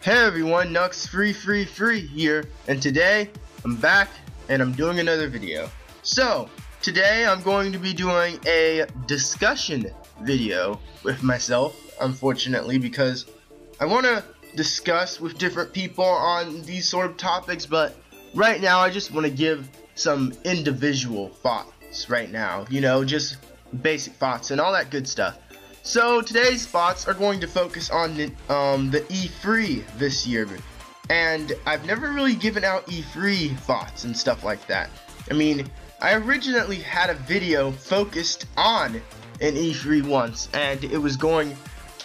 Hey everyone, Nux333 here, and today I'm back and I'm doing another video. So, today I'm going to be doing a discussion video with myself, unfortunately, because I want to discuss with different people on these sort of topics, but right now I just want to give some individual thoughts right now, just basic thoughts and all that good stuff. So today's thoughts are going to focus on the E3 this year, and I've never really given out E3 thoughts and stuff like that. I mean, I originally had a video focused on an E3 once, and it was going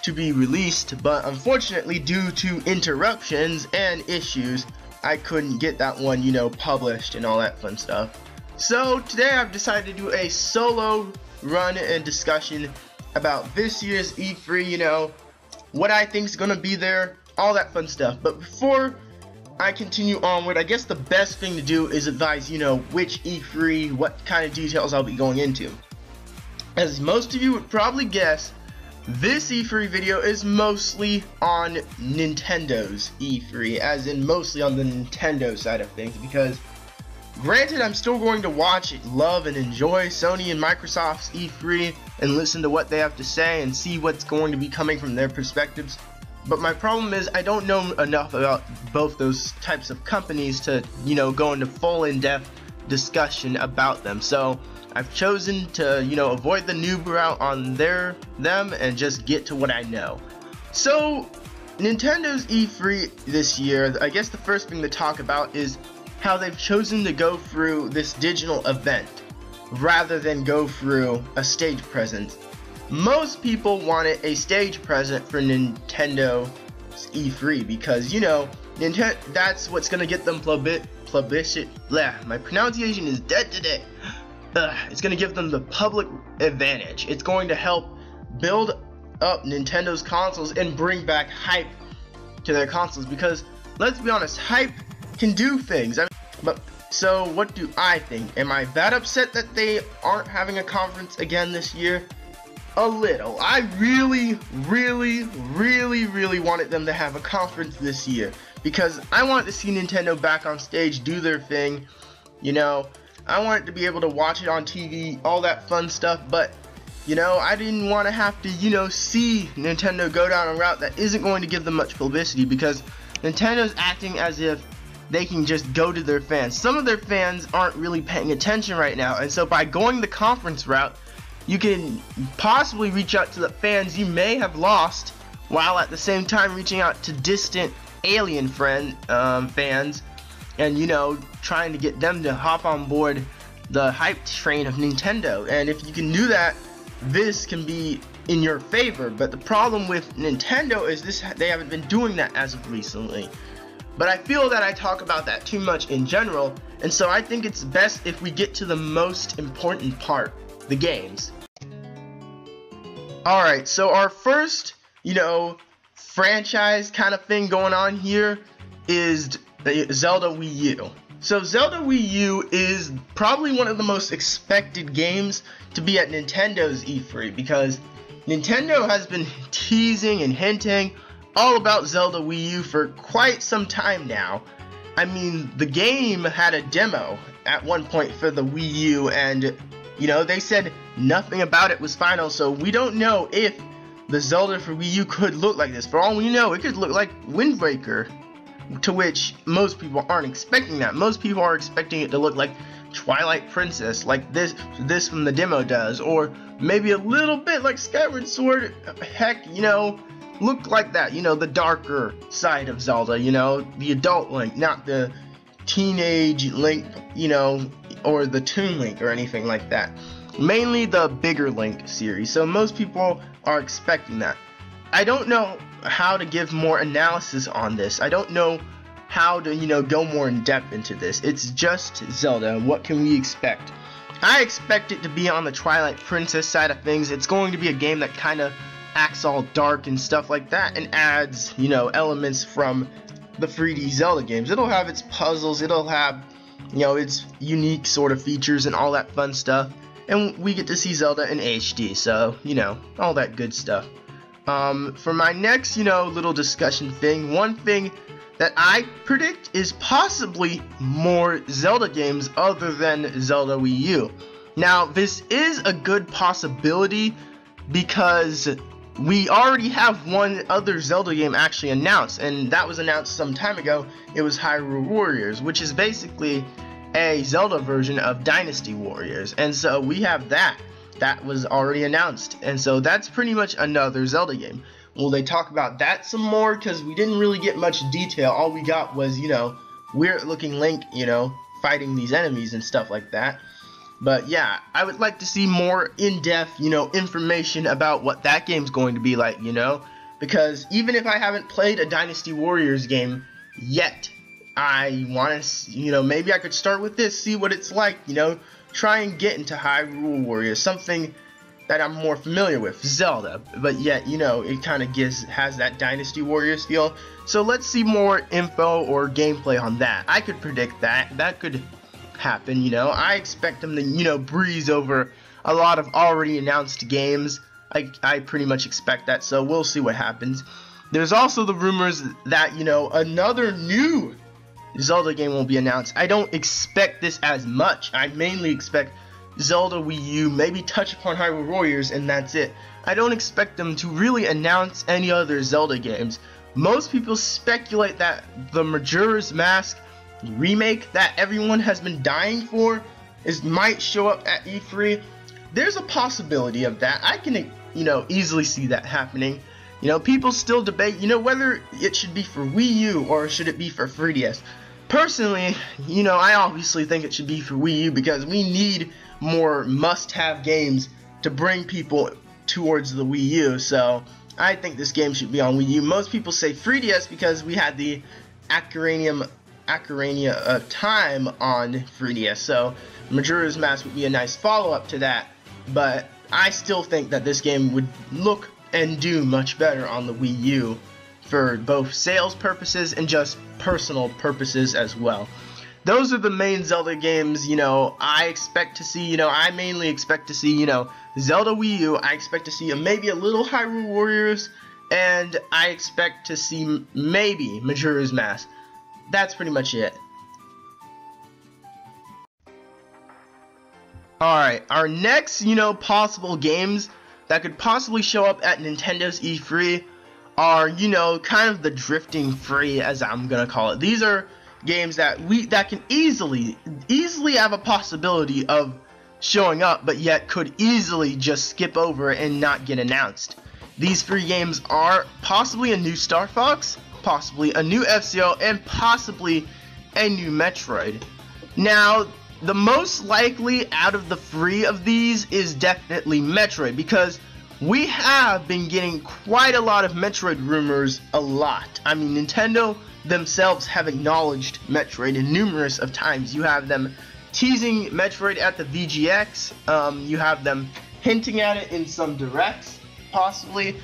to be released, but unfortunately due to interruptions and issues, I couldn't get that one, published and all that fun stuff. So today I've decided to do a solo run and discussion about this year's E3, what I think is gonna be there, all that fun stuff. But before I continue onward, I guess the best thing to do is advise, which E3, what kind of details I'll be going into. As most of you would probably guess, this E3 video is mostly on Nintendo's E3, as in mostly on the Nintendo side of things, because granted, I'm still going to watch, love, and enjoy Sony and Microsoft's E3 and listen to what they have to say and see what's going to be coming from their perspectives. But my problem is I don't know enough about both those types of companies to, go into full in-depth discussion about them. So I've chosen to, avoid the noob route on them and just get to what I know. So Nintendo's E3 this year, I guess the first thing to talk about is how they've chosen to go through this digital event rather than go through a stage presence. Most people wanted a stage present for Nintendo's E3 because, that's what's gonna get them publicity. My pronunciation is dead today. It's gonna give them the public advantage. It's going to help build up Nintendo's consoles and bring back hype to their consoles, because let's be honest, hype can do things. So what do I think? Am I that upset that they aren't having a conference again this year? A little. I really wanted them to have a conference this year, because I wanted to see Nintendo back on stage, do their thing. I wanted to be able to watch it on TV, all that fun stuff, but I didn't want to have to, see Nintendo go down a route that isn't going to give them much publicity, because Nintendo's acting as if they can just go to their fans. Some of their fans aren't really paying attention right now, and so by going the conference route, you can possibly reach out to the fans you may have lost, while at the same time reaching out to distant alien fans, and trying to get them to hop on board the hype train of Nintendo. And if you can do that, this can be in your favor. But the problem with Nintendo is they haven't been doing that as of recently. But I feel that I talk about that too much in general, and so I think it's best if we get to the most important part, the games. Alright, so our first, franchise kind of thing going on here is the Zelda Wii U. So Zelda Wii U is probably one of the most expected games to be at Nintendo's E3, because Nintendo has been teasing and hinting all about Zelda Wii U for quite some time now. I mean, the game had a demo at one point for the Wii U, and they said nothing about it was final, so we don't know if the Zelda for Wii U could look like this. For all we know, it could look like Wind Waker, to which most people aren't expecting that. Most people are expecting it to look like Twilight Princess, like this from the demo does, or maybe a little bit like Skyward Sword. Heck, look like that, the darker side of Zelda, the adult Link, not the teenage Link, or the Toon Link or anything like that. Mainly the bigger Link series, so most people are expecting that. I don't know how to give more analysis on this. I don't know how to, go more in depth into this. It's just Zelda. What can we expect? I expect it to be on the Twilight Princess side of things. It's going to be a game that kind of acts all dark and stuff like that, and adds, elements from the 3D Zelda games. It'll have its puzzles, it'll have, its unique sort of features and all that fun stuff, and we get to see Zelda in HD, so, all that good stuff. For my next, little discussion thing, one thing that I predict is possibly more Zelda games other than Zelda Wii U. Now, this is a good possibility because we already have one other Zelda game actually announced, and that was announced some time ago. It was Hyrule Warriors, which is basically a Zelda version of Dynasty Warriors, and so we have that. That was already announced, and so that's pretty much another Zelda game. Will they talk about that some more? Because we didn't really get much detail. All we got was, weird looking Link, fighting these enemies and stuff like that. But yeah, I would like to see more in-depth, information about what that game's going to be like, because even if I haven't played a Dynasty Warriors game yet, I want to, maybe I could start with this, see what it's like, try and get into Hyrule Warriors, something that I'm more familiar with, Zelda, but yet, it kind of has that Dynasty Warriors feel. So let's see more info or gameplay on that. I could predict that could happen, I expect them to, breeze over a lot of already announced games. I pretty much expect that, so we'll see what happens. There's also the rumors that, another new Zelda game will be announced. I don't expect this as much. I mainly expect Zelda Wii U, maybe touch upon Hyrule Warriors, and that's it. I don't expect them to really announce any other Zelda games. Most people speculate that the Majora's Mask remake that everyone has been dying for might show up at E3. There's a possibility of that. I can, easily see that happening. People still debate, whether it should be for Wii U or should it be for 3DS. Personally, I obviously think it should be for Wii U because we need more must-have games to bring people towards the Wii U. So I think this game should be on Wii U. Most people say 3DS because we had the Ocarina of Time on 3DS. So Majora's Mask would be a nice follow-up to that. But I still think that this game would look and do much better on the Wii U for both sales purposes and just personal purposes as well. Those are the main Zelda games, I expect to see, I mainly expect to see, Zelda Wii U. I expect to see maybe a little Hyrule Warriors, and I expect to see maybe Majora's Mask. That's pretty much it. Alright, our next, possible games that could possibly show up at Nintendo's E3 are, kind of the drifting free, as I'm gonna call it. These are games that can easily have a possibility of showing up, but yet could easily just skip over and not get announced. These three games are possibly a new Star Fox, possibly a new F-Zero, and possibly a new Metroid. Now, the most likely out of the three of these is definitely Metroid, because we have been getting quite a lot of Metroid rumors a lot. I mean, Nintendo themselves have acknowledged Metroid in numerous of times. You have them teasing Metroid at the VGX, you have them hinting at it in some directs, possibly.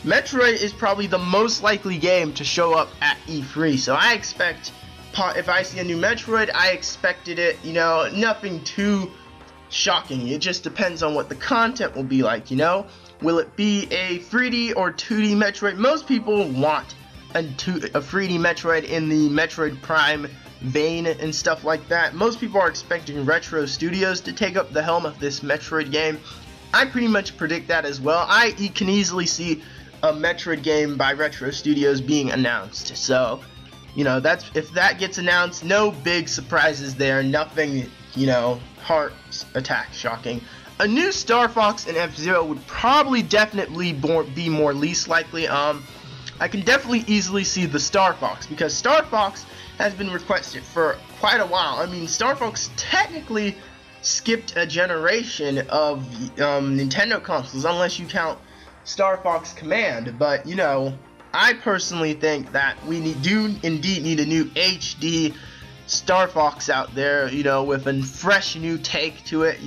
Metroid is probably the most likely game to show up at E3, so I expect, if I see a new Metroid, I expected it, nothing too shocking. It just depends on what the content will be like, Will it be a 3D or 2D Metroid? Most people want a 3D Metroid in the Metroid Prime vein and stuff like that. Most people are expecting Retro Studios to take up the helm of this Metroid game. I pretty much predict that as well. I can easily see a Metroid game by Retro Studios being announced. So, if that gets announced, no big surprises there. Nothing, heart attack shocking. A new Star Fox and F-Zero would probably definitely be more least likely. I can definitely easily see the Star Fox, because Star Fox has been requested for quite a while. I mean, Star Fox technically skipped a generation of Nintendo consoles, unless you count Star Fox Command. But, I personally think that we do indeed need a new HD Star Fox out there, with a fresh new take to it,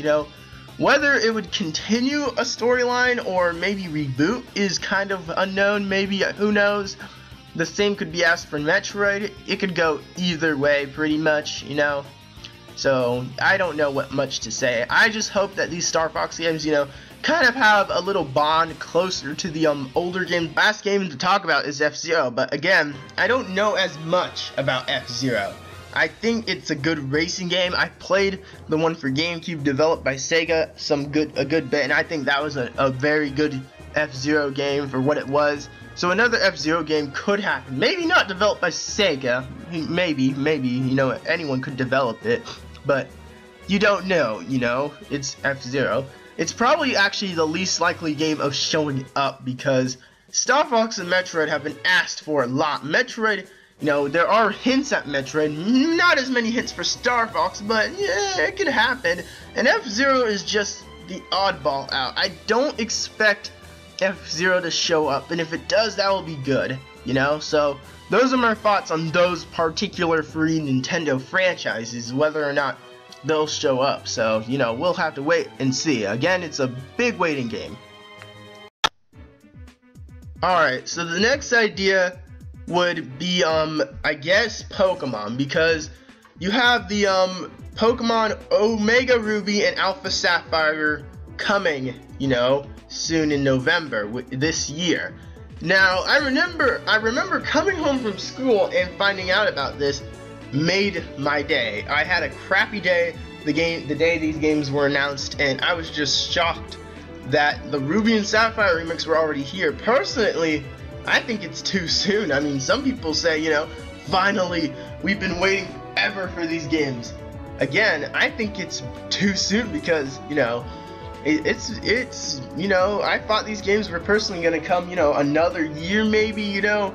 Whether it would continue a storyline or maybe reboot is kind of unknown, maybe, who knows. The same could be asked for Metroid. It could go either way pretty much, So I don't know what much to say. I just hope that these Star Fox games, kind of have a little bond closer to the older games. Last game to talk about is F-Zero, but again, I don't know as much about F-Zero. I think it's a good racing game. I played the one for GameCube developed by Sega a good bit, and I think that was a very good F-Zero game for what it was. So another F-Zero game could happen. Maybe not developed by Sega. Maybe, you know, anyone could develop it, but you don't know, you know, it's F-Zero. It's probably actually the least likely game of showing up because Star Fox and Metroid have been asked for a lot. Metroid, you know, there are hints at Metroid, not as many hints for Star Fox, but yeah, it could happen. And F-Zero is just the oddball out. I don't expect F-Zero to show up, and if it does, that will be good, you know? So those are my thoughts on those particular free Nintendo franchises, whether or not they'll show up. So, you know, we'll have to wait and see. Again, it's a big waiting game. Alright, so the next idea would be, I guess, Pokemon, because you have the, Pokemon Omega Ruby and Alpha Sapphire coming, you know, soon in November this year. Now, I remember coming home from school and finding out about this made my day. I had a crappy day the day these games were announced, and I was just shocked that the Ruby and Sapphire remakes were already here. Personally, I think it's too soon. I mean, some people say, you know, finally, we've been waiting forever for these games. Again, I think it's too soon because, you know, it's you know, I thought these games were personally going to come, you know, another year maybe, you know,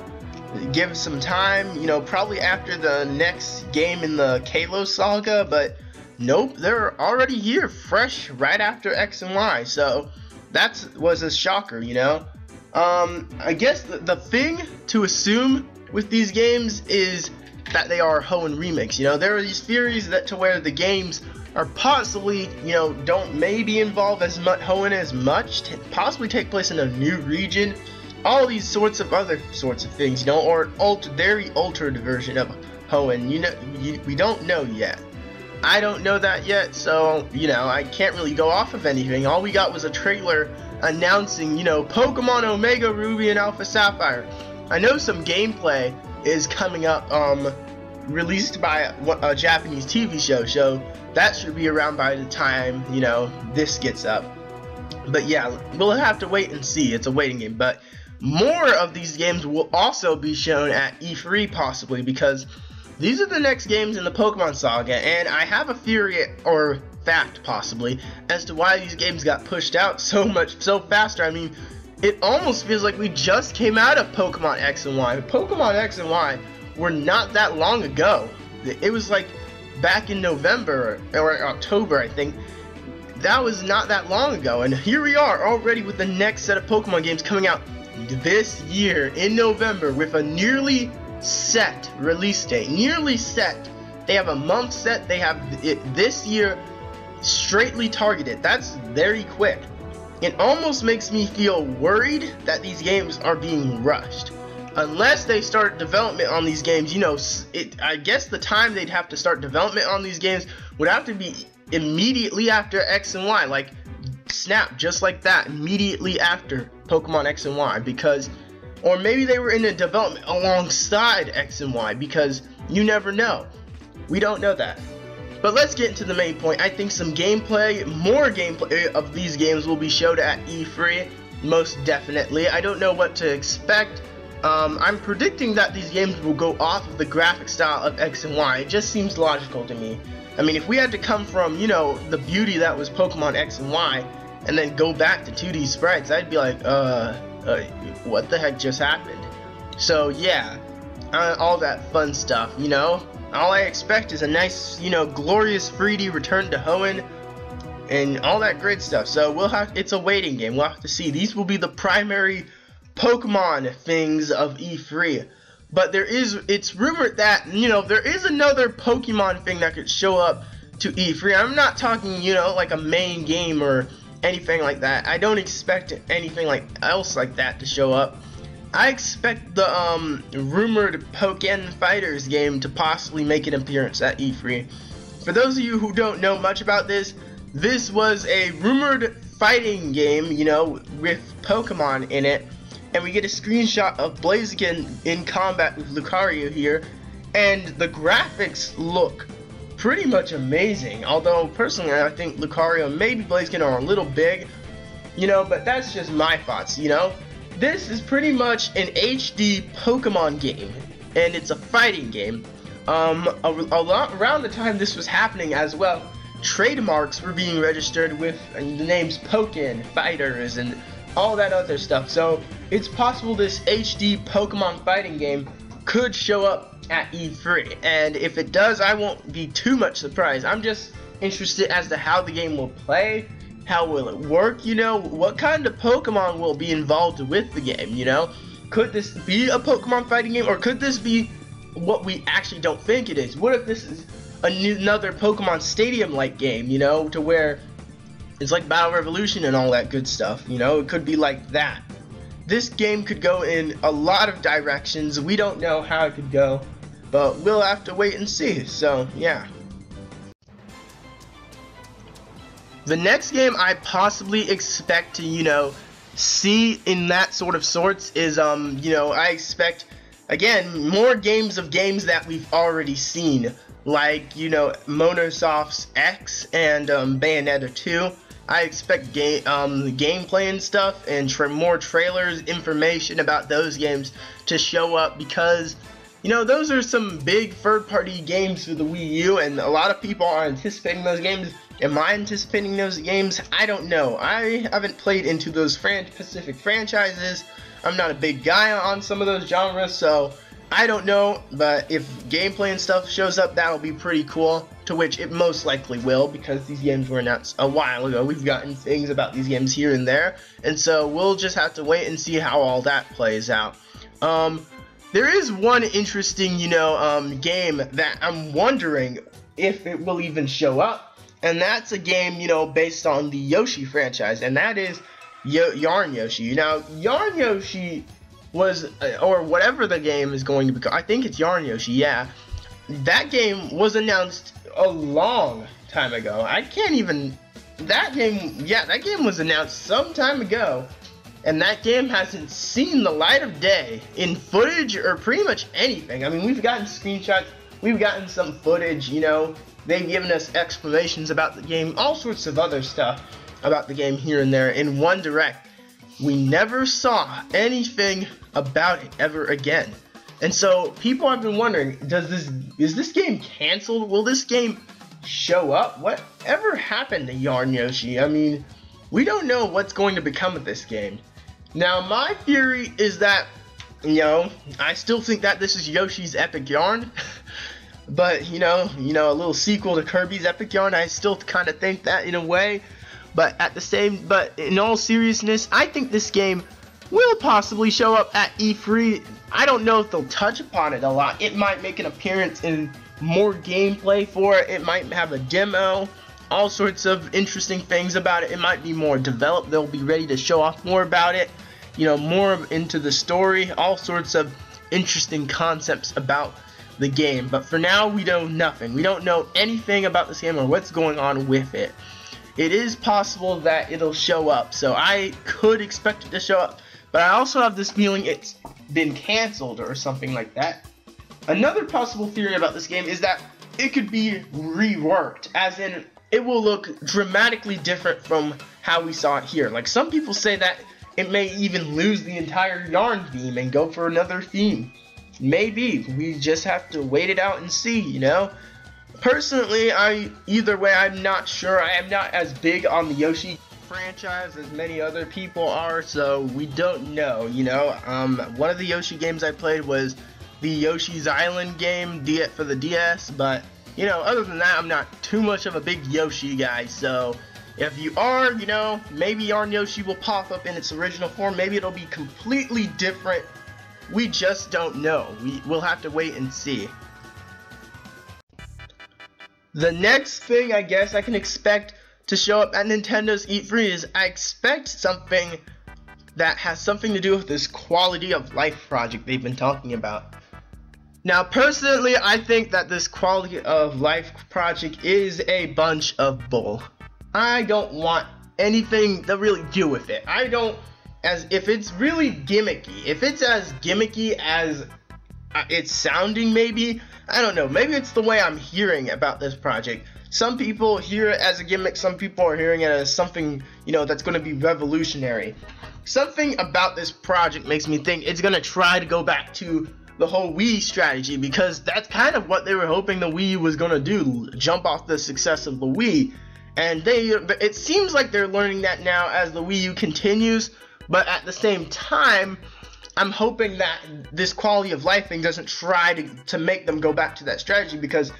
give some time, you know, probably after the next game in the Kalos saga, but nope, they're already here, fresh right after X and Y, so that was a shocker, you know. I guess the thing to assume with these games is that they are Hoenn remakes, you know. There are these theories that to where the games are possibly, you know, don't maybe involve as much Hoenn as much, possibly take place in a new region, all these sorts of other sorts of things, you know, or an very altered version of Hoenn, you know, we don't know yet. I don't know that yet, so, you know, I can't really go off of anything. All we got was a trailer announcing, you know, Pokemon Omega Ruby and Alpha Sapphire. I know some gameplay is coming up, released by a Japanese TV show, so that should be around by the time, you know, this gets up. But yeah, we'll have to wait and see. It's a waiting game, but more of these games will also be shown at E3 possibly, because these are the next games in the Pokemon saga, and I have a theory, or fact possibly, as to why these games got pushed out so faster. I mean, it almost feels like we just came out of Pokemon X and Y. Pokemon X and Y were not that long ago. It was like back in November or October, I think. That was not that long ago, and here we are already with the next set of Pokemon games coming out this year in November with a nearly set release date. Nearly set. They have a month set. They have it this year straightly targeted. That's very quick. It almost makes me feel worried that these games are being rushed. Unless they start development on these games, you know, I guess the time they'd have to start development on these games would have to be immediately after X and Y, like snap, just like that, immediately after Pokemon X and Y, because, or maybe they were in a development alongside X and Y, because you never know. We don't know that. But let's get into the main point. I think some gameplay, more gameplay of these games will be showed at E3, most definitely. I don't know what to expect. I'm predicting that these games will go off of the graphic style of X and Y. It just seems logical to me. I mean, if we had to come from, you know, the beauty that was Pokemon X and Y, and then go back to 2D sprites, I'd be like, what the heck just happened? So yeah, all that fun stuff, you know. All I expect is a nice, you know, glorious 3D return to Hoenn, and all that great stuff. So it's a waiting game. We'll have to see. These will be the primary Pokemon things of E3. But it's rumored that, you know, there is another Pokemon thing that could show up to E3. I'm not talking, you know, like a main game or anything like that. I don't expect anything else like that to show up. I expect the rumored Pokken Fighters game to possibly make an appearance at E3. For those of you who don't know much about this, this was a rumored fighting game, you know, with Pokemon in it, and we get a screenshot of Blaziken in combat with Lucario here, and the graphics look pretty much amazing. Although personally, I think Lucario and maybe Blaziken are a little big, you know, but that's just my thoughts, you know. This is pretty much an HD Pokemon game, and it's a fighting game. Around the time this was happening as well, trademarks were being registered with the names Pokken, Fighters, and all that other stuff. So it's possible this HD Pokemon fighting game could show up at E3, and if it does, I won't be too much surprised. I'm just interested as to how the game will play. How will it work, you know? What kind of Pokemon will be involved with the game, you know? Could this be a Pokemon fighting game, or could this be what we actually don't think it is? What if this is another Pokemon Stadium-like game, you know, to where it's like Battle Revolution and all that good stuff, you know? It could be like that. This game could go in a lot of directions. We don't know how it could go, but we'll have to wait and see. So, yeah. The next game I possibly expect to, you know, see in that sort of sorts is, you know, I expect, again, more games that we've already seen, like, you know, Monosoft's X and Bayonetta 2. I expect gameplay and stuff and more trailers, information about those games to show up, because, you know, those are some big third-party games for the Wii U, and a lot of people are anticipating those games. Am I anticipating those games? I don't know. I haven't played into those specific franchises. I'm not a big guy on some of those genres, so I don't know. But if gameplay and stuff shows up, that'll be pretty cool, to which it most likely will, because these games were announced a while ago. We've gotten things about these games here and there, and so we'll just have to wait and see how all that plays out. There is one interesting, you know, game that I'm wondering if it will even show up. And that's a game, you know, based on the Yoshi franchise, and that is Yarn Yoshi. Now, Yarn Yoshi was, or whatever the game is going to be, I think it's Yarn Yoshi, yeah. That game was announced a long time ago. That game was announced some time ago, and that game hasn't seen the light of day in footage or pretty much anything. I mean, we've gotten screenshots, we've gotten some footage, you know. They've given us explanations about the game, all sorts of other stuff about the game here and there. In one direct, we never saw anything about it ever again. And so people have been wondering, is this game canceled? Will this game show up? Whatever happened to Yarn Yoshi? I mean, we don't know what's going to become of this game. Now, my theory is that, you know, I still think that this is Yoshi's Epic Yarn. But, you know, a little sequel to Kirby's Epic Yarn, I still kind of think that in a way. But in all seriousness, I think this game will possibly show up at E3. I don't know if they'll touch upon it a lot. It might make an appearance in more gameplay for it. It might have a demo, all sorts of interesting things about it. It might be more developed. They'll be ready to show off more about it, you know, more into the story, all sorts of interesting concepts about the game. But for now, we know nothing. We don't know anything about this game or what's going on with it. It is possible that it'll show up, so I could expect it to show up, but I also have this feeling it's been canceled or something like that. Another possible theory about this game is that it could be reworked, as in it will look dramatically different from how we saw it here. Like, some people say that it may even lose the entire Yarn theme and go for another theme. Maybe. We just have to wait it out and see, you know? Personally, either way, I'm not sure. I am not as big on the Yoshi franchise as many other people are, so we don't know, you know? One of the Yoshi games I played was the Yoshi's Island game for the DS, but, you know, other than that, I'm not too much of a big Yoshi guy, so if you are, you know, maybe Yarn Yoshi will pop up in its original form. Maybe it'll be completely different. We just don't know. We'll have to wait and see. The next thing I guess I can expect to show up at Nintendo's E3 is I expect something that has something to do with this quality of life project they've been talking about. Now, personally, I think that this quality of life project is a bunch of bull. I don't want anything to really do with it. I don't, as if it's really gimmicky, if it's as gimmicky as it's sounding, maybe, I don't know, maybe it's the way I'm hearing about this project. Some people hear it as a gimmick, some people are hearing it as something, you know, that's going to be revolutionary. Something about this project makes me think it's going to try to go back to the whole Wii strategy, because that's kind of what they were hoping the Wii was going to do, jump off the success of the Wii. And it seems like they're learning that now as the Wii U continues, but at the same time, I'm hoping that this quality of life thing doesn't try to make them go back to that strategy, because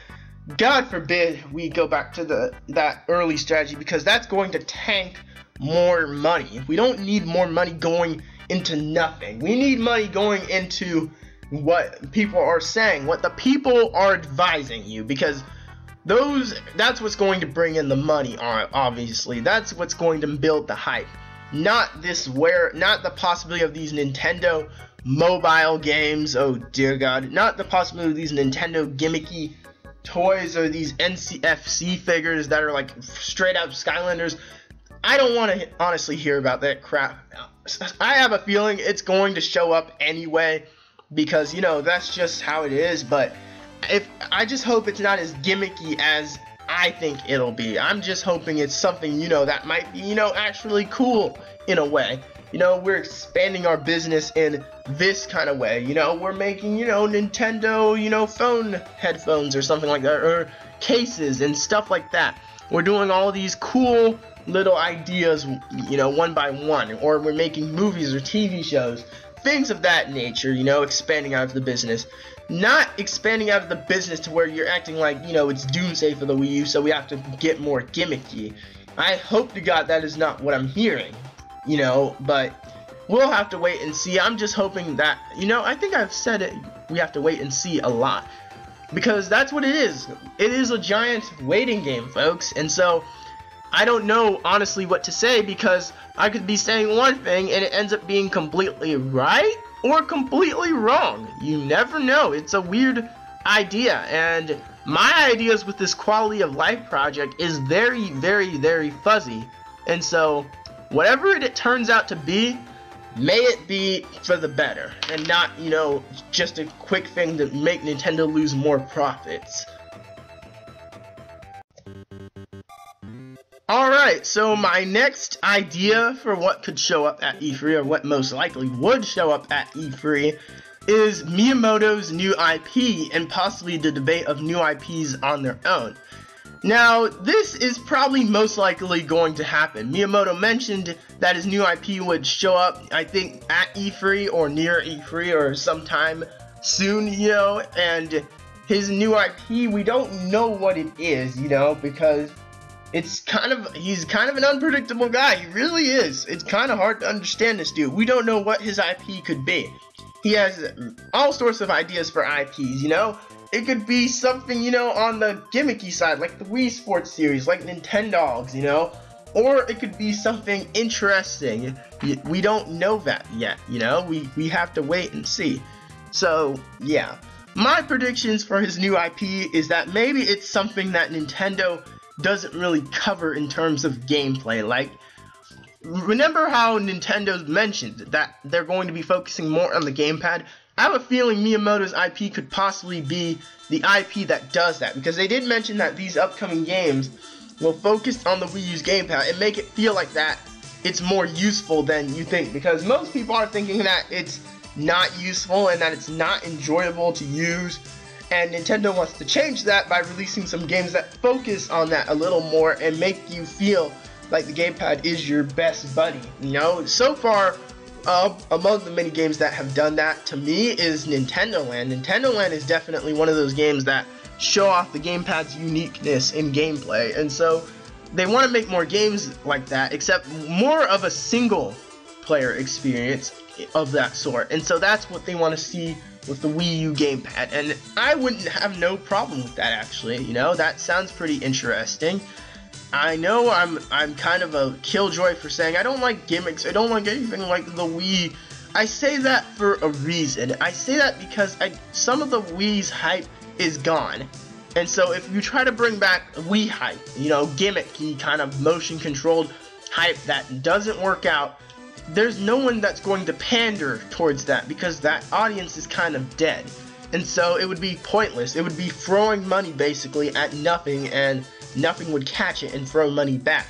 God forbid we go back to that early strategy, because that's going to tank more money. We don't need more money going into nothing. We need money going into what people are saying, what the people are advising you, because that's what's going to bring in the money, obviously. That's what's going to build the hype. Not the possibility of these Nintendo mobile games, oh dear God, not the possibility of these Nintendo gimmicky toys or these NCFC figures that are like straight up Skylanders. I don't want to honestly hear about that crap. I have a feeling it's going to show up anyway, because, you know, that's just how it is. But I just hope it's not as gimmicky as I think it'll be. I'm just hoping it's something, you know, that might be, you know, actually cool in a way. You know, we're expanding our business in this kind of way. You know, we're making, you know, Nintendo, you know, phone headphones or something like that, or cases and stuff like that. We're doing all these cool little ideas, you know, one by one, or we're making movies or TV shows, things of that nature, you know, expanding out of the business. Not expanding out of the business to where you're acting like, you know, it's doomsday for the Wii U, so we have to get more gimmicky. I hope to God that is not what I'm hearing, you know, but we'll have to wait and see. I'm just hoping that, you know, I think I've said it, we have to wait and see a lot, because that's what it is. It is a giant waiting game, folks, and so I don't know honestly what to say, because I could be saying one thing and it ends up being completely right or completely wrong. You never know. It's a weird idea, and my ideas with this quality of life project is very, very, very fuzzy. And so whatever it turns out to be, may it be for the better and not, you know, just a quick thing to make Nintendo lose more profits. Alright, so my next idea for what could show up at E3, or what most likely would show up at E3, is Miyamoto's new IP, and possibly the debate of new IPs on their own. Now, this is probably most likely going to happen. Miyamoto mentioned that his new IP would show up, I think, at E3 or near E3 or sometime soon, you know, and his new IP, we don't know what it is, you know, because he's kind of an unpredictable guy. He really is. It's kind of hard to understand this dude. We don't know what his IP could be. He has all sorts of ideas for IPs, you know? It could be something, you know, on the gimmicky side, like the Wii Sports series, like Nintendogs, you know? Or it could be something interesting. We don't know that yet, you know? We have to wait and see. So, yeah. My predictions for his new IP is that maybe it's something that Nintendo doesn't really cover in terms of gameplay. Like, remember how Nintendo mentioned that they're going to be focusing more on the gamepad? I have a feeling Miyamoto's IP could possibly be the IP that does that, because they did mention that these upcoming games will focus on the Wii U's gamepad and make it feel like that it's more useful than you think, because most people are thinking that it's not useful and that it's not enjoyable to use. And Nintendo wants to change that by releasing some games that focus on that a little more and make you feel like the gamepad is your best buddy. You know, so far, among the many games that have done that, to me, is Nintendo Land. Nintendo Land is definitely one of those games that show off the gamepad's uniqueness in gameplay. And so they want to make more games like that, except more of a single player experience of that sort. And so that's what they want to see with the Wii U gamepad, and I wouldn't have no problem with that, actually. You know, that sounds pretty interesting. I know I'm kind of a killjoy for saying I don't like gimmicks, I don't like anything like the Wii. I say that for a reason. I say that because some of the Wii's hype is gone. And so if you try to bring back Wii hype, you know, gimmicky, kind of motion controlled hype that doesn't work out, there's no one that's going to pander towards that, because that audience is kind of dead. And so it would be pointless. It would be throwing money basically at nothing, and nothing would catch it and throw money back.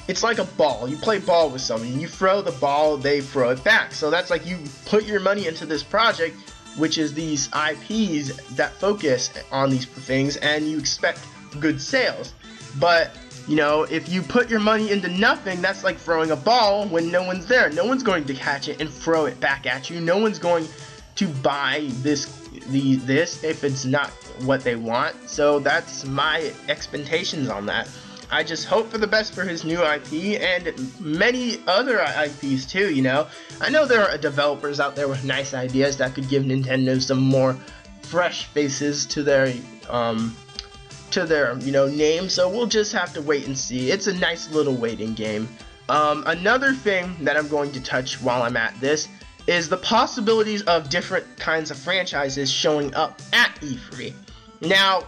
It's like a ball. You play ball with someone, you throw the ball, they throw it back. So that's like you put your money into this project, which is these IPs that focus on these things, and you expect good sales. But you know, if you put your money into nothing, that's like throwing a ball when no one's there. No one's going to catch it and throw it back at you. No one's going to buy this if it's not what they want. So that's my expectations on that. I just hope for the best for his new IP and many other IPs too, you know. I know there are developers out there with nice ideas that could give Nintendo some more fresh faces to their you know, name, so we'll just have to wait and see. It's a nice little waiting game. Another thing that I'm going to touch while I'm at this is the possibilities of different kinds of franchises showing up at E3. Now,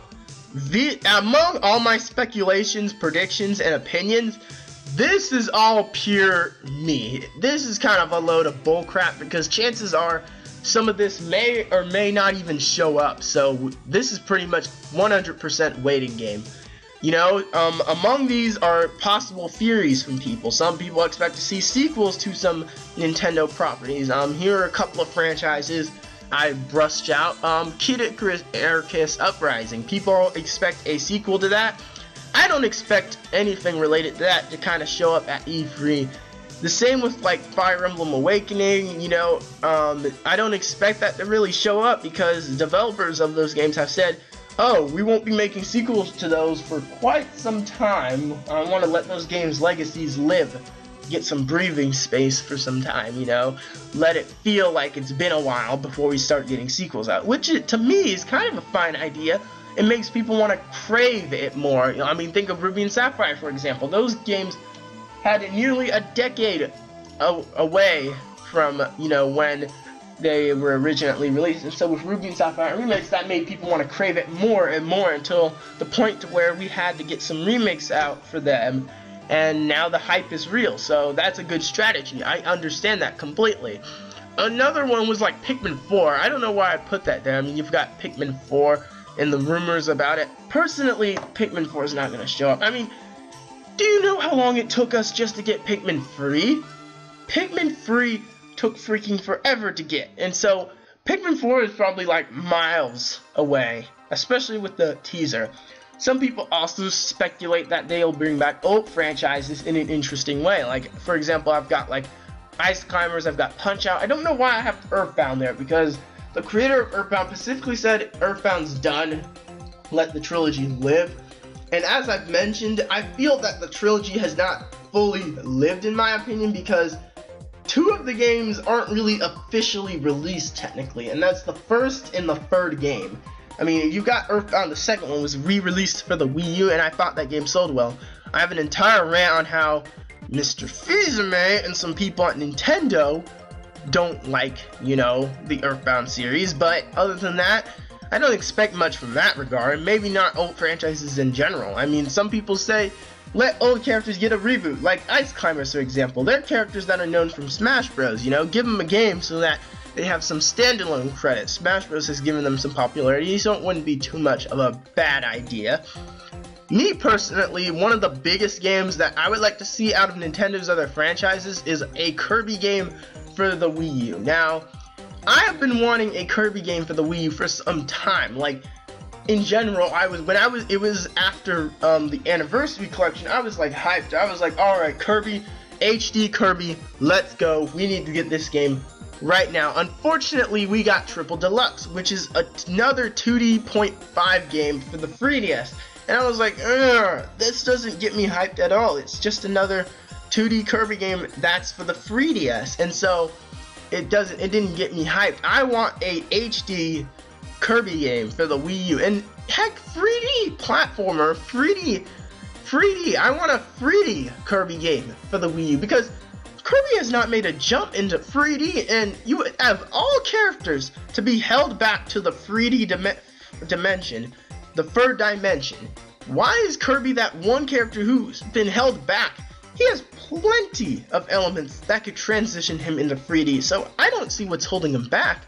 among all my speculations, predictions, and opinions, this is all pure me. This is kind of a load of bullcrap, because chances are some of this may or may not even show up. So this is pretty much 100% waiting game. You know, among these are possible theories from people. Some people expect to see sequels to some Nintendo properties. Here are a couple of franchises I brushed out. Kid Icarus Uprising. People expect a sequel to that. I don't expect anything related to that to kind of show up at E3. The same with like Fire Emblem Awakening, you know, I don't expect that to really show up, because developers of those games have said, oh, we won't be making sequels to those for quite some time. I want to let those games' legacies live, get some breathing space for some time, you know, let it feel like it's been a while before we start getting sequels out, which to me is kind of a fine idea. It makes people want to crave it more. You know, I mean, think of Ruby and Sapphire, for example. Those games had nearly a decade away from, you know, when they were originally released. And so with Ruby and Sapphire remakes, that made people want to crave it more and more, until the point to where we had to get some remakes out for them, and now the hype is real. So that's a good strategy. I understand that completely. Another one was like Pikmin 4. I don't know why I put that there. I mean, you've got Pikmin 4 and the rumors about it. Personally, Pikmin 4 is not going to show up. I mean, do you know how long it took us just to get Pikmin 3? Pikmin 3 took freaking forever to get, and so Pikmin 4 is probably like miles away, especially with the teaser. Some people also speculate that they'll bring back old franchises in an interesting way. Like, for example, I've got like Ice Climbers, I've got Punch-Out. I don't know why I have Earthbound there, because the creator of Earthbound specifically said Earthbound's done, let the trilogy live. And as I've mentioned, I feel that the trilogy has not fully lived, in my opinion, because two of the games aren't really officially released technically, and that's the first and the third game. I mean, you got Earthbound, the second one was re-released for the Wii U, and I thought that game sold well. I have an entire rant on how Mr. Fils-Aime and some people at Nintendo don't like, you know, the Earthbound series, but other than that, I don't expect much from that regard. Maybe not old franchises in general. I mean, some people say, let old characters get a reboot, like Ice Climbers, for example. They're characters that are known from Smash Bros, you know, give them a game so that they have some standalone credits. Smash Bros has given them some popularity, so it wouldn't be too much of a bad idea. Me personally, one of the biggest games that I would like to see out of Nintendo's other franchises is a Kirby game for the Wii U. Now, I have been wanting a Kirby game for the Wii U for some time. Like, in general, it was after the Anniversary Collection, I was like hyped. I was like, alright, Kirby, HD Kirby, let's go. We need to get this game right now. Unfortunately, we got Triple Deluxe, which is another 2D.5 game for the 3DS. And I was like, this doesn't get me hyped at all. It's just another 2D Kirby game that's for the 3DS. And so it didn't get me hyped. I want a HD Kirby game for the Wii U, and heck, 3D platformer, 3D, I want a 3D Kirby game for the Wii U, because Kirby has not made a jump into 3D, and you would have all characters to be held back to the 3D dimension, the third dimension. Why is Kirby that one character who's been held back? he has plenty of elements that could transition him into 3D, so I don't see what's holding him back.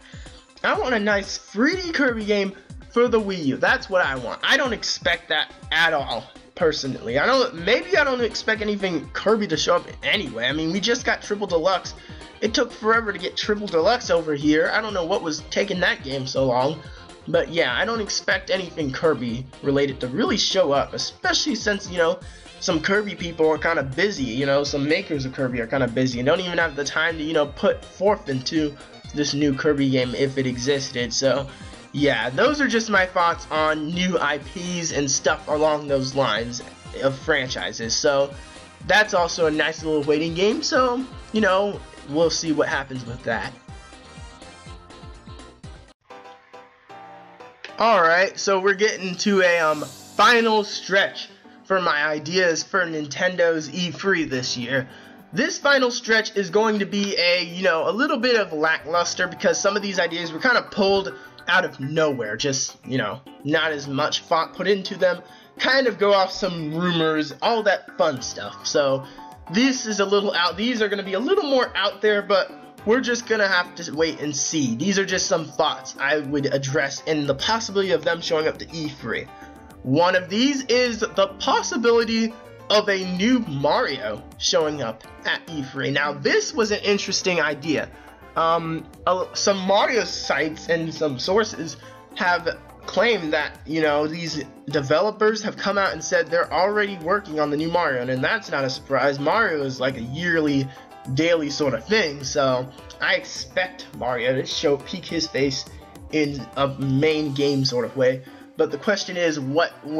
I want a nice 3D Kirby game for the Wii U. That's what I want. I don't expect that at all, personally. Maybe I don't expect anything Kirby to show up anyway. I mean, we just got Triple Deluxe. It took forever to get Triple Deluxe over here. I don't know what was taking that game so long. But yeah, I don't expect anything Kirby related to really show up, especially since, you know, some Kirby people are kind of busy, you know, some makers of Kirby are kind of busy and don't even have the time to, you know, put forth into this new Kirby game if it existed. So yeah, those are just my thoughts on new IPs and stuff along those lines of franchises. So that's also a nice little waiting game, so, you know, we'll see what happens with that. Alright, so we're getting to a final stretch for my ideas for Nintendo's E3 this year. This final stretch is going to be a little bit of lackluster because some of these ideas were kind of pulled out of nowhere, just, you know, not as much thought put into them, kind of go off some rumors, all that fun stuff. So this is a little out, these are going to be a little more out there, but we're just gonna have to wait and see. These are just some thoughts I would address in the possibility of them showing up to E3. One of these is the possibility of a new Mario showing up at E3. Now this was an interesting idea. Some Mario sites and some sources have claimed that, you know, these developers have come out and said they're already working on the new Mario, and that's not a surprise. Mario is like a yearly, daily sort of thing, so I expect Mario to peek his face in a main game sort of way. But the question is,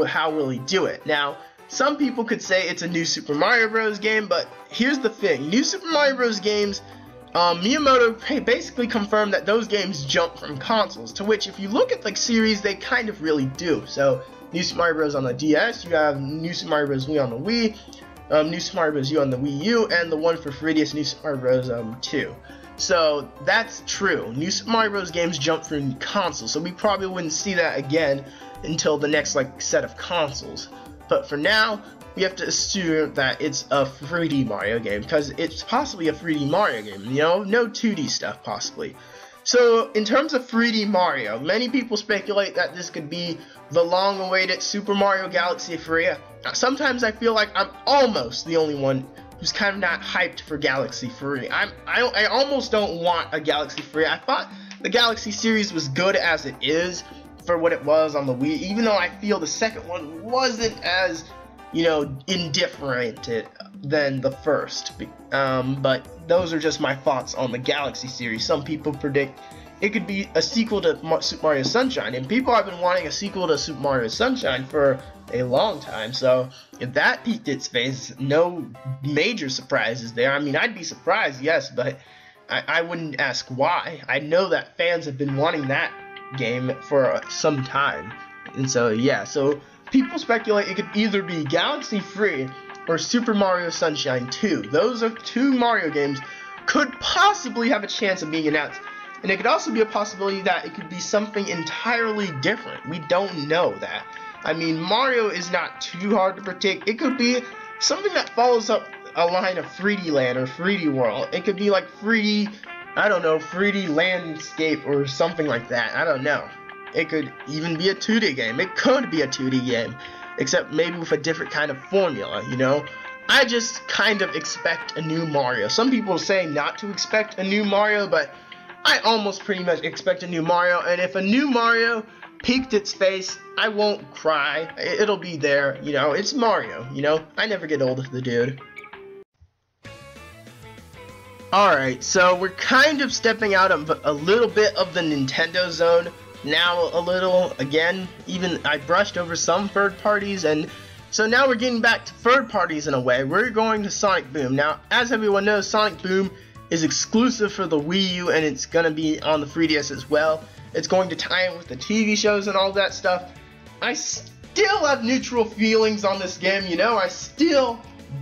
how will he do it? Now, some people could say it's a new Super Mario Bros. Game, but here's the thing: new Super Mario Bros. Games, Miyamoto basically confirmed that those games jump from consoles. To which, if you look at the series, they kind of really do. So, new Super Mario Bros. On the DS, you have new Super Mario Bros. Wii on the Wii. New Super Mario Bros. U on the Wii U, and the one for 3DS, New Super Mario Bros. 2. So that's true. New Super Mario Bros. Games jump from consoles, so we probably wouldn't see that again until the next set of consoles. But for now, we have to assume that it's a 3D Mario game, because it's possibly a 3D Mario game, you know, no 2D stuff possibly. So, in terms of 3D Mario, many people speculate that this could be the long-awaited Super Mario Galaxy 3. Sometimes I feel like I'm almost the only one who's kind of not hyped for Galaxy 3. I almost don't want a Galaxy 3. I thought the Galaxy series was good as it is for what it was on the Wii, even though I feel the second one wasn't as, you know, indifferent than the first. But those are just my thoughts on the Galaxy series. Some people predict it could be a sequel to Super Mario Sunshine, and people have been wanting a sequel to Super Mario Sunshine for a long time, so if that peaked its face, no major surprises there. I mean, I'd be surprised, yes, but I wouldn't ask why. I know that fans have been wanting that game for some time, and so yeah, so people speculate it could either be Galaxy 3 or Super Mario Sunshine 2. Those are two Mario games could possibly have a chance of being announced. And it could also be a possibility that it could be something entirely different. We don't know that. I mean, Mario is not too hard to predict. It could be something that follows up a line of 3D Land or 3D World. It could be like 3D, I don't know, 3D Landscape or something like that. I don't know. It could even be a 2D game. It could be a 2D game, except maybe with a different kind of formula, you know? I just kind of expect a new Mario. Some people say not to expect a new Mario, but I almost pretty much expect a new Mario, and if a new Mario peeked its face, I won't cry. It'll be there, you know, it's Mario, you know? I never get old of the dude. Alright, so we're kind of stepping out of a little bit of the Nintendo zone. Now a little, again, even I brushed over some third parties, and so now we're getting back to third parties in a way. We're going to Sonic Boom. Now, as everyone knows, Sonic Boom is exclusive for the Wii U, and it's going to be on the 3DS as well. It's going to tie in with the TV shows and all that stuff. I still have neutral feelings on this game, you know. I still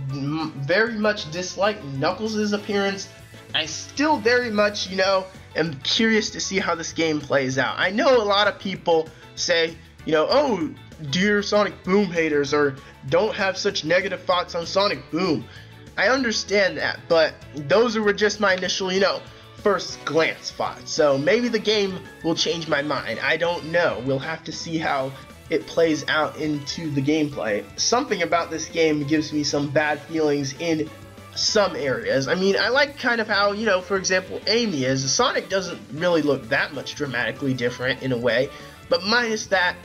very much dislike Knuckles' appearance. I still very much, you know, am curious to see how this game plays out. I know a lot of people say, you know, oh, dear Sonic Boom haters, or don't have such negative thoughts on Sonic Boom. I understand that, but those were just my initial, first glance thoughts. So maybe the game will change my mind. I don't know. We'll have to see how it plays out into the gameplay. Something about this game gives me some bad feelings in some areas. I mean, I like kind of how, for example, Amy is. Sonic doesn't really look that much dramatically different in a way, but minus that,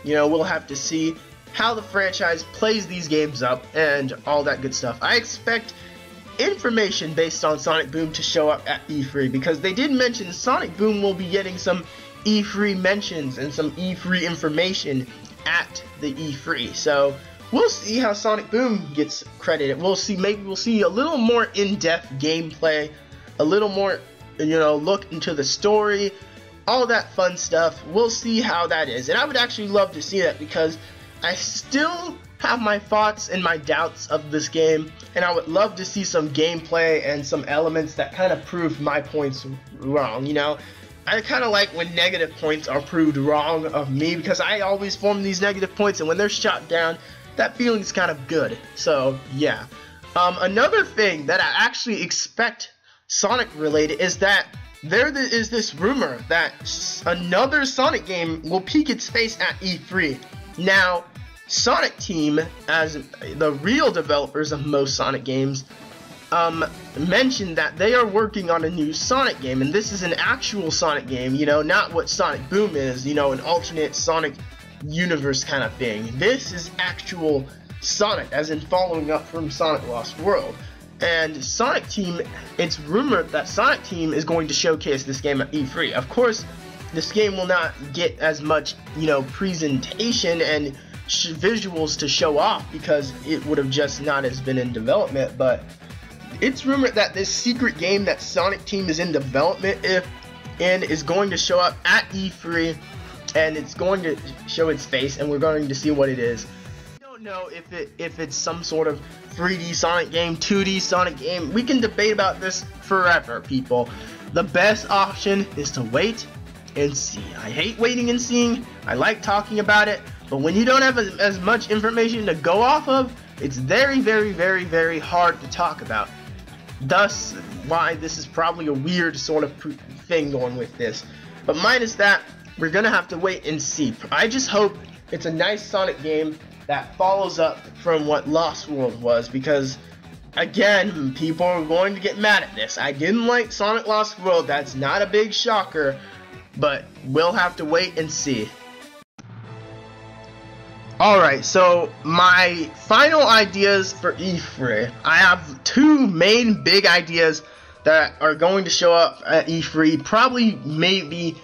we'll have to see how the franchise plays these games up and all that good stuff. I expect information based on Sonic Boom to show up at E3, because they did mention Sonic Boom will be getting some E3 mentions and some E3 information at the E3. So we'll see how Sonic Boom gets credited. We'll see, maybe we'll see a little more in-depth gameplay, a little more, look into the story, all that fun stuff. We'll see how that is. And I would actually love to see that, because I still have my thoughts and my doubts of this game, and I would love to see some gameplay and some elements that kind of prove my points wrong. I kind of like when negative points are proved wrong of me, because I always form these negative points, and when they're shot down, that feeling's kind of good. So yeah. Another thing that I actually expect Sonic related is that there is this rumor that another Sonic game will peek its face at E3. Now, Sonic Team, as the real developers of most Sonic games, mentioned that they are working on a new Sonic game, and this is an actual Sonic game, not what Sonic Boom is, an alternate Sonic universe kind of thing. This is actual Sonic, as in following up from Sonic Lost World. And Sonic Team, it's rumored that Sonic Team is going to showcase this game at E3. Of course, this game will not get as much, presentation and visuals to show off, because it would have just not as been in development. But it's rumored that this secret game that Sonic Team is in development is going to show up at E3, and it's going to show its face, and we're going to see what it is. I don't know if it's some sort of 3D Sonic game, 2D Sonic game. We can debate about this forever, people. The best option is to wait and see. I hate waiting and seeing. I like talking about it, but when you don't have as much information to go off of, it's very, very, very, very hard to talk about. Thus, why this is probably a weird sort of thing going with this. But minus that, we're gonna have to wait and see. I just hope it's a nice Sonic game that follows up from what Lost World was, because again, people are going to get mad at this. I didn't like Sonic Lost World. That's not a big shocker, but we'll have to wait and see. Alright, so my final ideas for E3. I have two main big ideas that are going to show up at E3, probably maybe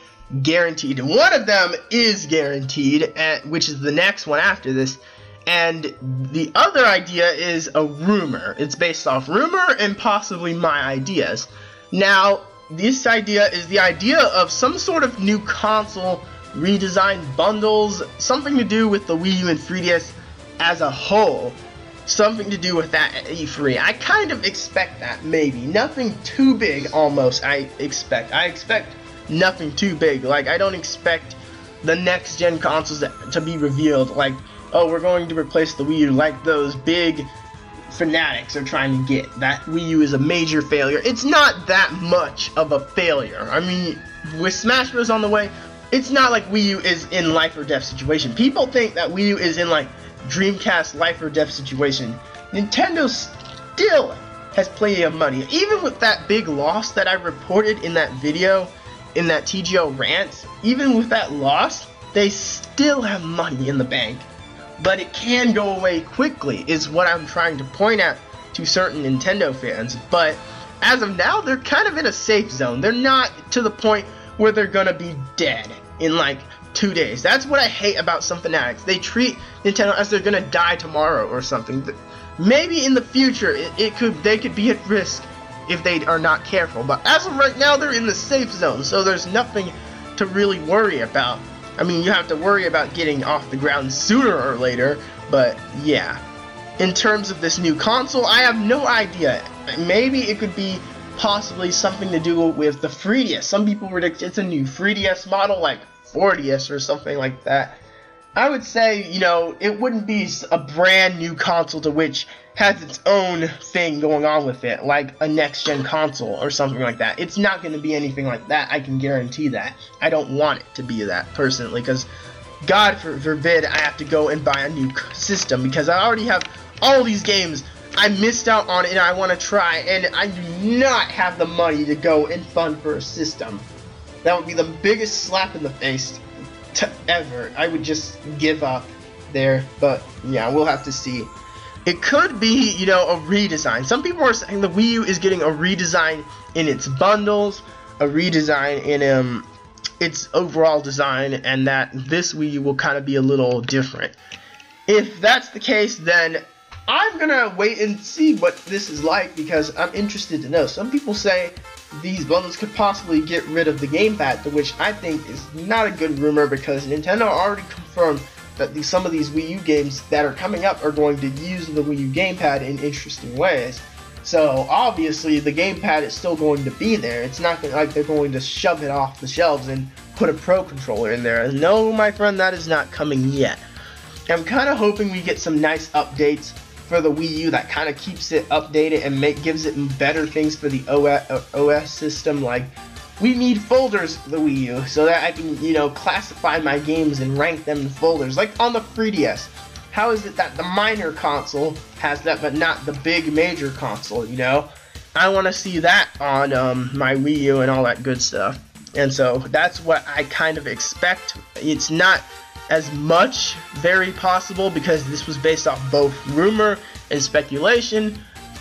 guaranteed. One of them is guaranteed, which is the next one after this. And the other idea is a rumor. It's based off rumor and possibly my ideas. Now, this idea is the idea of some sort of new console redesigned bundles, something to do with the Wii U and 3DS as a whole. Something to do with that at E3. I kind of expect that, maybe. Nothing too big, almost, I expect. I expect nothing too big. Like, I don't expect the next gen consoles to be revealed, like, oh, we're going to replace the Wii U, like those big fanatics are trying to get. That Wii U is a major failure. It's not that much of a failure. I mean, with Smash Bros. On the way, it's not like Wii U is in life or death situation. People think that Wii U is in like Dreamcast life or death situation. Nintendo still has plenty of money. Even with that big loss that I reported in that video, in that TGO rant, even with that loss, they still have money in the bank. But it can go away quickly, is what I'm trying to point out to certain Nintendo fans. But as of now, they're kind of in a safe zone. They're not to the point where they're gonna be dead in like 2 days. That's what I hate about some fanatics. They treat Nintendo as they're gonna die tomorrow or something. Maybe in the future, they could be at risk if they are not careful. But as of right now, they're in the safe zone, so there's nothing to really worry about. I mean, you have to worry about getting off the ground sooner or later, but yeah. In terms of this new console, I have no idea. Maybe it could be possibly something to do with the 3DS. Some people predict it's a new 3DS model, like 4DS or something like that. I would say, you know, it wouldn't be a brand new console to which has its own thing going on with it, like a next-gen console or something like that. It's not going to be anything like that, I can guarantee that. I don't want it to be that, personally, because God forbid I have to go and buy a new system, because I already have all these games I missed out on and I want to try, and I do not have the money to go and fund for a system. That would be the biggest slap in the face ever. I would just give up there, but yeah, we'll have to see. It could be, you know, a redesign. Some people are saying the Wii U is getting a redesign in its bundles, a redesign in its overall design, and that this Wii U will kind of be a little different. If that's the case, then I'm gonna wait and see what this is like, because I'm interested to know. Some people say these bundles could possibly get rid of the gamepad, to which I think is not a good rumor, because Nintendo already confirmed that some of these Wii U games that are coming up are going to use the Wii U gamepad in interesting ways. So obviously the gamepad is still going to be there. It's not like they're going to shove it off the shelves and put a Pro controller in there. No, my friend, that is not coming yet. I'm kind of hoping we get some nice updates for the Wii U that kind of keeps it updated and gives it better things for the OS system. Like, we need folders for the Wii U so that I can, you know, classify my games and rank them in folders, like on the 3DS. How is it that the minor console has that but not the big major console, you know? I want to see that on my Wii U and all that good stuff. And so that's what I kind of expect. It's not as much very possible, because this was based off both rumor and speculation,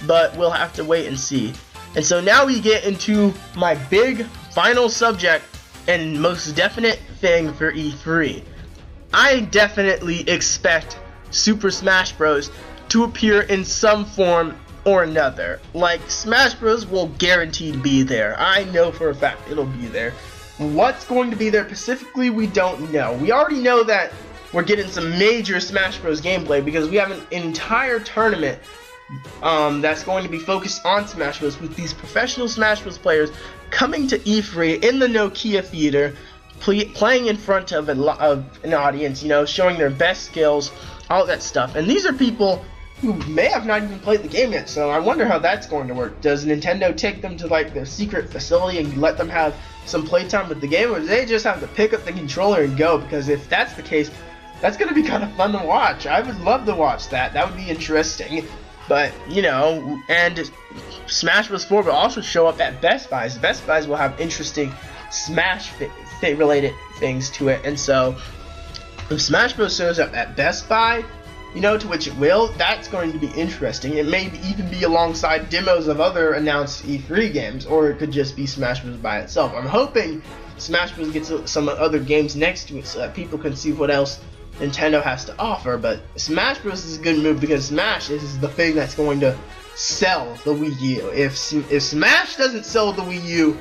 but we'll have to wait and see. And so now we get into my big final subject and most definite thing for E3. I definitely expect Super Smash Bros. To appear in some form or another. Like, Smash Bros. Will guaranteed be there. I know for a fact it'll be there. What's going to be there specifically, we don't know. We already know that we're getting some major Smash Bros. Gameplay, because we have an entire tournament that's going to be focused on Smash Bros. With these professional Smash Bros. Players coming to E3 in the Nokia Theater, playing in front of an audience, you know, showing their best skills, all that stuff. And these are people who may have not even played the game yet, so I wonder how that's going to work. Does Nintendo take them to, like, their secret facility and let them have some playtime with the game, or do they just have to pick up the controller and go? Because if that's the case, that's going to be kind of fun to watch. I would love to watch that. That would be interesting. But, you know, and Smash Bros. 4 will also show up at Best Buys. Best Buys will have interesting Smash-related things to it. And so, if Smash Bros. Shows up at Best Buy, you know, to which it will, that's going to be interesting. It may even be alongside demos of other announced E3 games, or it could just be Smash Bros. By itself. I'm hoping Smash Bros. Gets some other games next to it so that people can see what else Nintendo has to offer. But Smash Bros. Is a good move, because Smash is the thing that's going to sell the Wii U. If Smash doesn't sell the Wii U,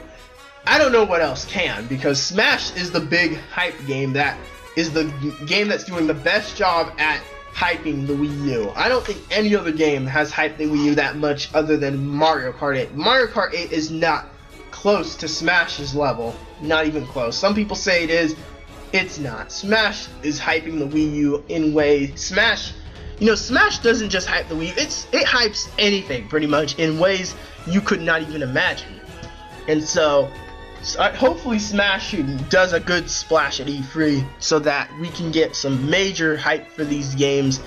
I don't know what else can, because Smash is the big hype game that is the game that's doing the best job at hyping the Wii U. I don't think any other game has hyped the Wii U that much other than Mario Kart 8. Mario Kart 8 is not close to Smash's level. Not even close. Some people say it is. It's not. Smash is hyping the Wii U in ways. Smash, you know, Smash doesn't just hype the Wii U. It hypes anything pretty much in ways you could not even imagine. And so hopefully Smash does a good splash at E3 so that we can get some major hype for these games,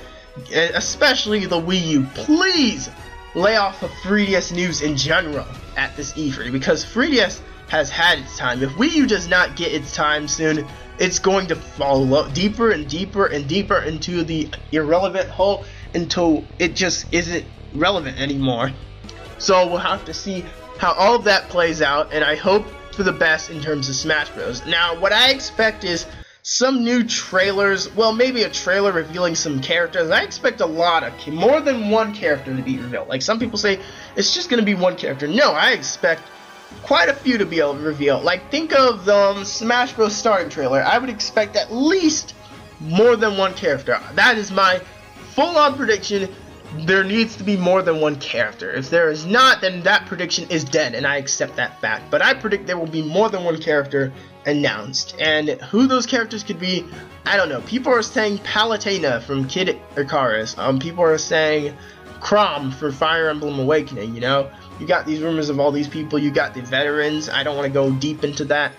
especially the Wii U. Please lay off of 3DS news in general at this E3, because 3DS has had its time. If Wii U does not get its time soon, it's going to fall deeper and deeper and deeper into the irrelevant hole until it just isn't relevant anymore. So we'll have to see how all of that plays out, and I hope for the best in terms of Smash Bros. Now, what I expect is some new trailers. Well, maybe a trailer revealing some characters. I expect more than one character to be revealed. Like, some people say it's just going to be one character. No, I expect quite a few to be able to reveal. Like, think of the Smash Bros. Starting trailer. I would expect at least more than one character. That is my full-on prediction. there needs to be more than one character. If there is not, then that prediction is dead, and I accept that fact. But I predict there will be more than one character announced, and who those characters could be, I don't know. People are saying Palutena from Kid Icarus. People are saying Chrom for Fire Emblem Awakening. You know, you got these rumors of all these people. You got the veterans. I don't want to go deep into that.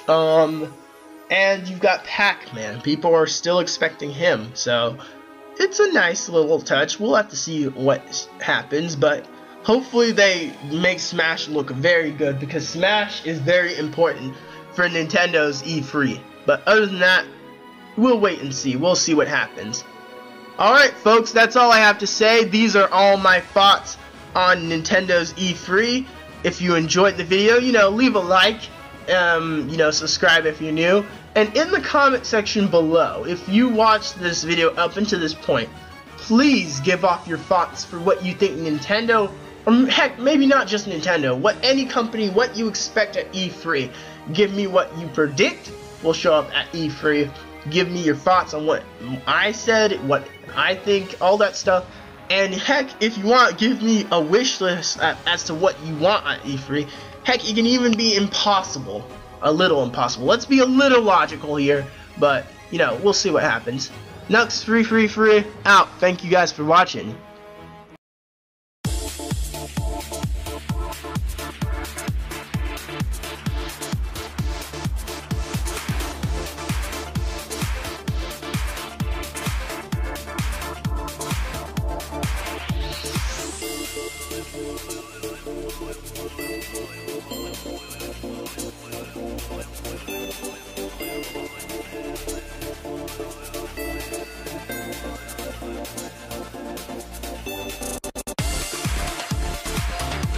And you've got Pac-Man. People are still expecting him, so it's a nice little touch. We'll have to see what happens, but hopefully they make Smash look very good, because Smash is very important for Nintendo's E3. But other than that, we'll wait and see. We'll see what happens. Alright, folks, that's all I have to say. These are all my thoughts on Nintendo's E3. If you enjoyed the video, you know, leave a like. You know, subscribe if you're new. And in the comment section below, if you watched this video up until this point, please give off your thoughts for what you think Nintendo, or heck, maybe not just Nintendo, what any company, what you expect at E3. Give me what you predict will show up at E3. Give me your thoughts on what I said, what I think, all that stuff. And heck, if you want, give me a wish list as to what you want at E3. Heck, it can even be impossible. A little impossible. Let's be a little logical here, but, you know, we'll see what happens. Nux333 out. Thank you guys for watching.